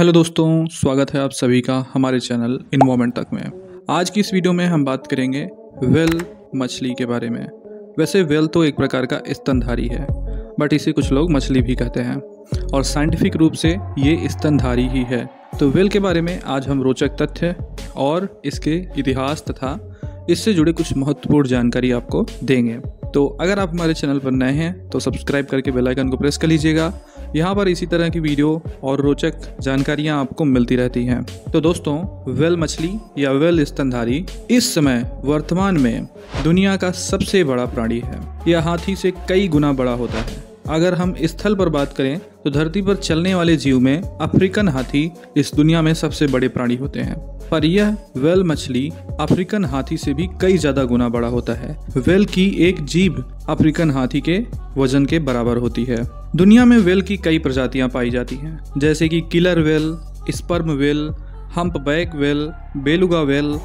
Hello दोस्तों, स्वागत है आप सभी का हमारे चैनल इन्वॉल्वमेंट तक में। आज की इस वीडियो में हम बात करेंगे व्हेल मछली के बारे में। वैसे व्हेल तो एक प्रकार का स्तनधारी है, बट इसे कुछ लोग मछली भी कहते हैं और साइंटिफिक रूप से ये स्तनधारी ही है। तो व्हेल के बारे में आज हम रोचक तथ्य और इसके इतिहास तथा इससे जुड़े कुछ महत्वपूर्ण जानकारी आपको देंगे। तो अगर आप हमारे चैनल पर नए हैं तो सब्सक्राइब करके बेल आइकन को प्रेस कर लीजिएगा। यहाँ पर इसी तरह की वीडियो और रोचक जानकारियाँ आपको मिलती रहती हैं। तो दोस्तों, व्हेल मछली या व्हेल स्तनधारी इस समय वर्तमान में दुनिया का सबसे बड़ा प्राणी है। यह हाथी से कई गुना बड़ा होता है। अगर हम स्थल पर बात करें तो धरती पर चलने वाले जीव में अफ्रीकन हाथी इस दुनिया में सबसे बड़े प्राणी होते हैं, पर यह व्हेल मछली अफ्रीकन हाथी से भी कई ज्यादा गुना बड़ा होता है। व्हेल की एक जीभ अफ्रीकन हाथी के वजन के बराबर होती है। दुनिया में व्हेल की कई प्रजातियां पाई जाती हैं, जैसे कि killer whale, sperm whale, humpback whale, beluga whale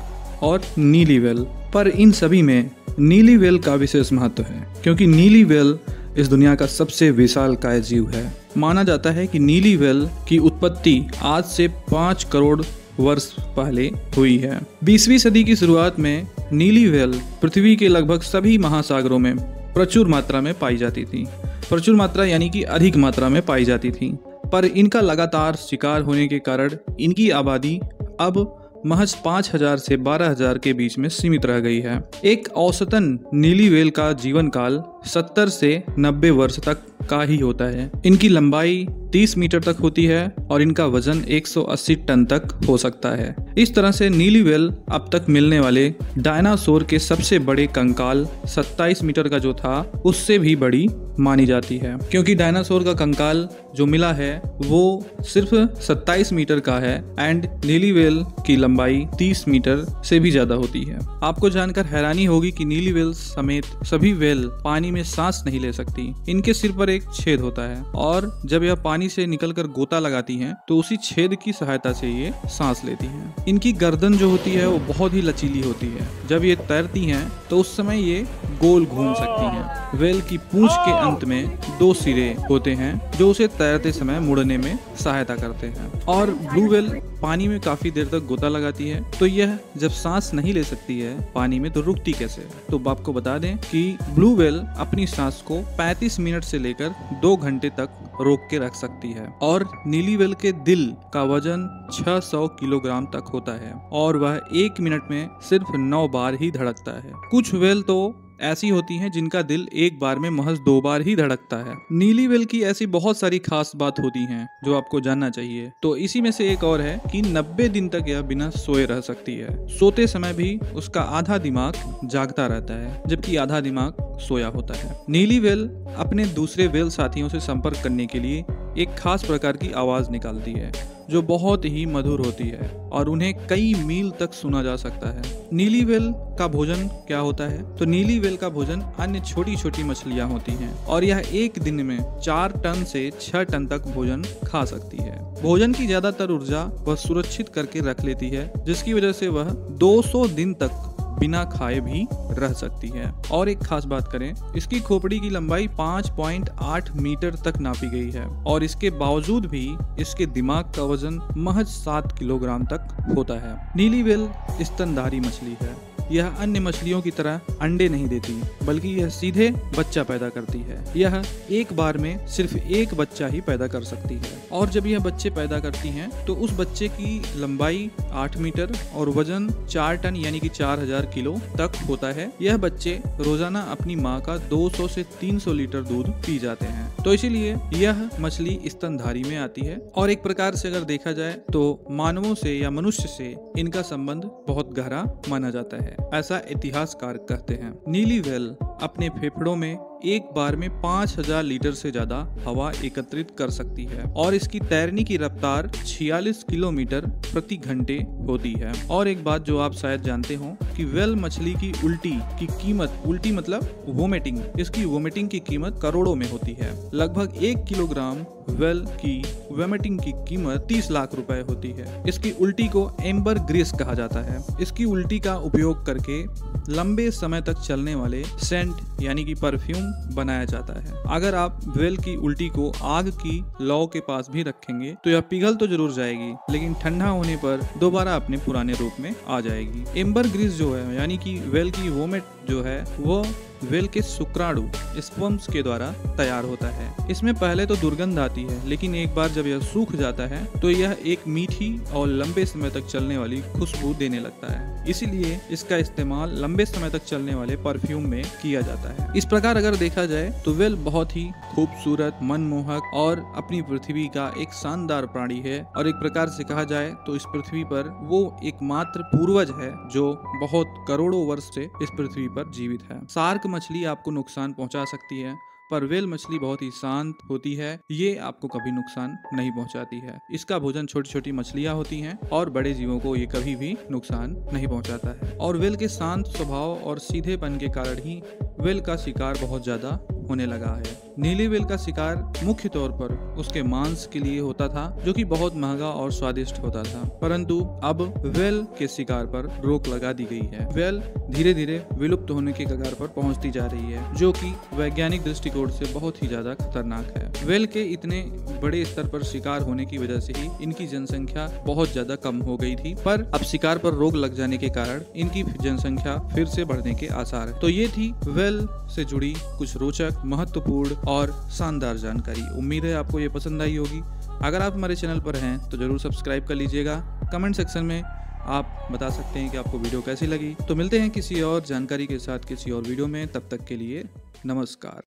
और नीली व्हेल। पर इन सभी में नीली व्हेल का विशेष महत्व है, क्योंकि नीली व्हेल इस दुनिया का सबसे विशालकाय जीव है। माना जाता है कि नीली व्हेल की उत्पत्ति आज से 5 करोड़ वर्ष पहले हुई है। 20वीं सदी की शुरुआत में नीली व्हेल पृथ्वी के लगभग सभी महासागरों में प्रचुर मात्रा में पाई जाती थी। प्रचुर मात्रा यानी कि अधिक मात्रा में पाई जाती थी, पर इनका लगातार शिकार होने के कारण इनकी आबादी अब महज 5000 से 12000 के बीच में सीमित रह गई है। एक औसतन नीली व्हेल का जीवन काल 70 से 90 वर्ष तक का ही होता है। इनकी लंबाई 30 मीटर तक होती है और इनका वजन 180 टन तक हो सकता है। इस तरह से नीली व्हेल अब तक मिलने वाले डायनासोर के सबसे बड़े कंकाल 27 मीटर का जो था उससे भी बड़ी मानी जाती है, क्योंकि डायनासोर का कंकाल जो मिला है वो सिर्फ 27 मीटर का है एंड नीली व्हेल की लंबाई 30 मीटर से भी ज्यादा होती है। आपको जानकर हैरानी होगी कि नीली व्हेल समेत सभी व्हेल पानी में सांस नहीं ले सकती। इनके सिर पर एक छेद होता है और जब यह पानी से निकलकर गोता लगाती हैं तो उसी छेद की सहायता से ये सांस लेती हैं। इनकी गर्दन जो होती है वो बहुत ही लचीली होती है। जब ये तैरती हैं तो उस समय ये गोल घूम सकती हैं। व्हेल की पूंछ के अंत में 2 सिरे होते हैं जो उसे तैरते समय मुड़ने में सहायता करते हैं। और ब्लू व्हेल पानी में काफी देर तक गोता लगाती है, तो यह जब सांस नहीं ले सकती है पानी में तो रुकती कैसे? तो आपको बता दें कि ब्लू व्हेल अपनी सांस को 35 मिनट से लेकर 2 घंटे तक रोक के रख सकती है। और नीली व्हेल के दिल का वजन 600 किलोग्राम तक होता है और वह 1 मिनट में सिर्फ 9 बार ही धड़कता है। कुछ व्हेल तो ऐसी होती हैं जिनका दिल एक बार में महज 2 बार ही धड़कता है। नीली व्हेल की ऐसी बहुत सारी खास बात होती हैं जो आपको जानना चाहिए। तो इसी में से एक और है कि 90 दिन तक यह बिना सोए रह सकती है। सोते समय भी उसका आधा दिमाग जागता रहता है जबकि आधा दिमाग सोया होता है। नीली व्हेल अपने दूसरे व्हेल साथियों से संपर्क करने के लिए एक खास प्रकार की आवाज निकालती है जो बहुत ही मधुर होती है और उन्हें कई मील तक सुना जा सकता है। नीली व्हेल का भोजन क्या होता है? तो नीली व्हेल का भोजन अन्य छोटी छोटी मछलियां होती हैं और यह एक दिन में 4 टन से 6 टन तक भोजन खा सकती है। भोजन की ज्यादातर ऊर्जा वह सुरक्षित करके रख लेती है, जिसकी वजह से वह 200 दिन तक बिना खाए भी रह सकती है। और एक खास बात करें, इसकी खोपड़ी की लंबाई 5.8 मीटर तक नापी गई है और इसके बावजूद भी इसके दिमाग का वजन महज 7 किलोग्राम तक होता है। नीली व्हेल स्तनधारी मछली है। यह अन्य मछलियों की तरह अंडे नहीं देती, बल्कि यह सीधे बच्चा पैदा करती है। यह एक बार में सिर्फ एक बच्चा ही पैदा कर सकती है और जब यह बच्चे पैदा करती हैं तो उस बच्चे की लंबाई 8 मीटर और वजन 4 टन यानी कि 4000 किलो तक होता है। यह बच्चे रोजाना अपनी माँ का 200 से 300 लीटर दूध पी जाते हैं, तो इसीलिए यह मछली स्तनधारी में आती है। और एक प्रकार से अगर देखा जाए तो मानवों से या मनुष्य से इनका संबंध बहुत गहरा माना जाता है, ऐसा इतिहासकार कहते हैं। नीली व्हेल अपने फेफड़ों में एक बार में 5000 लीटर से ज्यादा हवा एकत्रित कर सकती है और इसकी तैरने की रफ्तार 46 किलोमीटर प्रति घंटे होती है। और एक बात जो आप शायद जानते हो कि व्हेल मछली की उल्टी की कीमत, उल्टी मतलब वोमिटिंग, इसकी वोमिटिंग की कीमत करोड़ों में होती है। लगभग 1 किलोग्राम व्हेल की वोमिटिंग की कीमत 30 लाख रुपए होती है। इसकी उल्टी को एम्बर ग्रेस कहा जाता है। इसकी उल्टी का उपयोग करके लंबे समय तक चलने वाले सेंट यानी कि परफ्यूम बनाया जाता है। अगर आप वेल की उल्टी को आग की लौ के पास भी रखेंगे तो यह पिघल तो जरूर जाएगी, लेकिन ठंडा होने पर दोबारा अपने पुराने रूप में आ जाएगी। एम्बर ग्रीस जो है यानी कि वेल की वोमेट जो है वो वेल के शुक्राणु स्पर्म्स के द्वारा तैयार होता है। इसमें पहले तो दुर्गंध आती है, लेकिन एक बार जब यह सूख जाता है तो यह एक मीठी और लंबे समय तक चलने वाली खुशबू देने लगता है। इसीलिए इसका इस्तेमाल लंबे समय तक चलने वाले परफ्यूम में किया जाता है। इस प्रकार अगर देखा जाए तो वेल बहुत ही खूबसूरत, मनमोहक और अपनी पृथ्वी का एक शानदार प्राणी है, और एक प्रकार से कहा जाए तो इस पृथ्वी पर वो एकमात्र पूर्वज है जो बहुत करोड़ों वर्ष से इस पृथ्वी पर जीवित है। शार्क मछली आपको नुकसान पहुंचा सकती है, पर वेल मछली बहुत ही शांत होती है, ये आपको कभी नुकसान नहीं पहुंचाती है। इसका भोजन छोटी छोटी मछलियां होती हैं और बड़े जीवों को ये कभी भी नुकसान नहीं पहुंचाता है। और वेल के शांत स्वभाव और सीधेपन के कारण ही वेल का शिकार बहुत ज्यादा होने लगा है। नीली वेल का शिकार मुख्य तौर पर उसके मांस के लिए होता था, जो कि बहुत महंगा और स्वादिष्ट होता था, परंतु अब वेल के शिकार पर रोक लगा दी गई है। वेल धीरे धीरे विलुप्त होने के कगार पर पहुंचती जा रही है, जो कि वैज्ञानिक दृष्टिकोण से बहुत ही ज्यादा खतरनाक है। वेल के इतने बड़े स्तर पर शिकार होने की वजह से ही इनकी जनसंख्या बहुत ज्यादा कम हो गई थी, पर अब शिकार पर रोक लग जाने के कारण इनकी जनसंख्या फिर से बढ़ने के आसार है। तो ये थी वेल से जुड़ी कुछ रोचक, महत्वपूर्ण और शानदार जानकारी। उम्मीद है आपको ये पसंद आई होगी। अगर आप हमारे चैनल पर हैं तो जरूर सब्सक्राइब कर लीजिएगा। कमेंट सेक्शन में आप बता सकते हैं कि आपको वीडियो कैसी लगी। तो मिलते हैं किसी और जानकारी के साथ किसी और वीडियो में, तब तक के लिए नमस्कार।